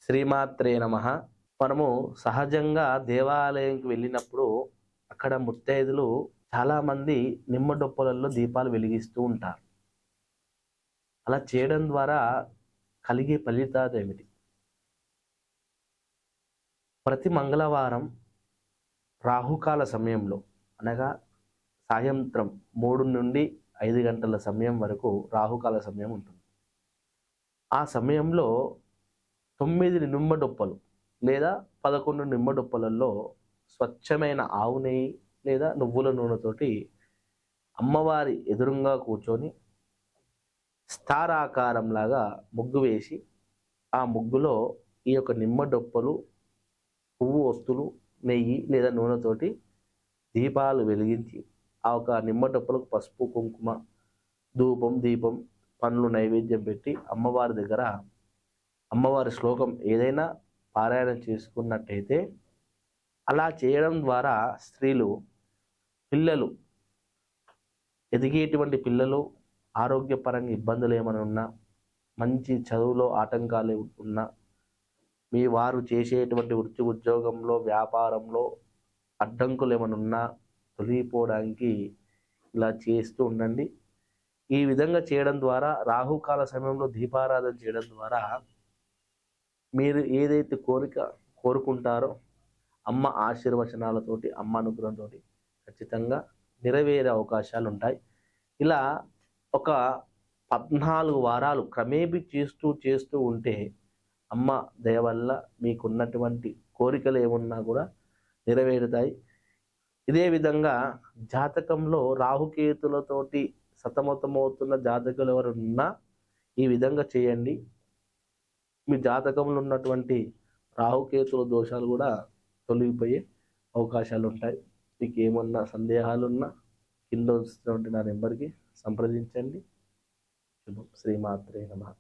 శ్రీమాత్రే నమః. మనము సహజంగా దేవాలయంకి వెళ్ళినప్పుడు అక్కడ ముత్తైదులు చాలామంది నిమ్మ డొప్పలలో దీపాలు వెలిగిస్తూ ఉంటారు. అలా చేయడం ద్వారా కలిగే ఫలితాలేమిటి? ప్రతి మంగళవారం రాహుకాల సమయంలో అనగా సాయంత్రం 3 నుండి 5 గంటల సమయం వరకు రాహుకాల సమయం ఉంటుంది. ఆ సమయంలో 9 నిమ్మ డొప్పలు లేదా 11 నిమ్మ డొప్పలలో స్వచ్ఛమైన ఆవు నెయ్యి లేదా నువ్వుల నూనెతోటి అమ్మవారి ఎదురుంగా కూర్చొని స్టార్ ఆకారంలాగా ముగ్గు వేసి ఆ ముగ్గులో ఈ యొక్క నిమ్మ డొప్పలు, పువ్వు ఒత్తులు, నెయ్యి లేదా నూనెతోటి దీపాలు వెలిగించి ఆ ఒక నిమ్మ డొప్పలకు పసుపు, కుంకుమ, ధూపం, దీపం, పండ్లు నైవేద్యం పెట్టి అమ్మవారి దగ్గర అమ్మవారి శ్లోకం ఏదైనా పారాయణం చేసుకున్నట్టయితే అలా చేయడం ద్వారా స్త్రీలు, పిల్లలు, ఎదిగేటువంటి పిల్లలు ఆరోగ్యపరంగా ఇబ్బందులు ఏమైనా ఉన్నా, మంచి చదువులో ఆటంకాలు ఉన్నా, మీ వారు చేసేటువంటి వృత్తి ఉద్యోగంలో వ్యాపారంలో అడ్డంకులు ఏమైనా ఉన్నా తొలగిపోవడానికి ఇలా చేస్తూ ఉండండి. ఈ విధంగా చేయడం ద్వారా రాహుకాల సమయంలో దీపారాధన చేయడం ద్వారా మీరు ఏదైతే కోరిక కోరుకుంటారో అమ్మ ఆశీర్వచనాలతోటి, అమ్మ అనుగ్రహంతో ఖచ్చితంగా నెరవేరే అవకాశాలు ఉంటాయి. ఇలా ఒక 14 వారాలు క్రమేపీ చేస్తూ ఉంటే అమ్మ దయ వల్ల మీకున్నటువంటి కోరికలు ఏమున్నా కూడా నెరవేరుతాయి. ఇదే విధంగా జాతకంలో రాహుకేతులతోటి సతమతమవుతున్న జాతకులు ఎవరున్నా ఈ విధంగా చేయండి. మీ జాతకంలో ఉన్నటువంటి రాహుకేతుల దోషాలు కూడా తొలగిపోయే అవకాశాలు ఉంటాయి. మీకు ఏమన్నా సందేహాలున్నా కింద వస్తున్నటువంటి నా నెంబర్కి సంప్రదించండి. శుభం. శ్రీమాత్రే నమః.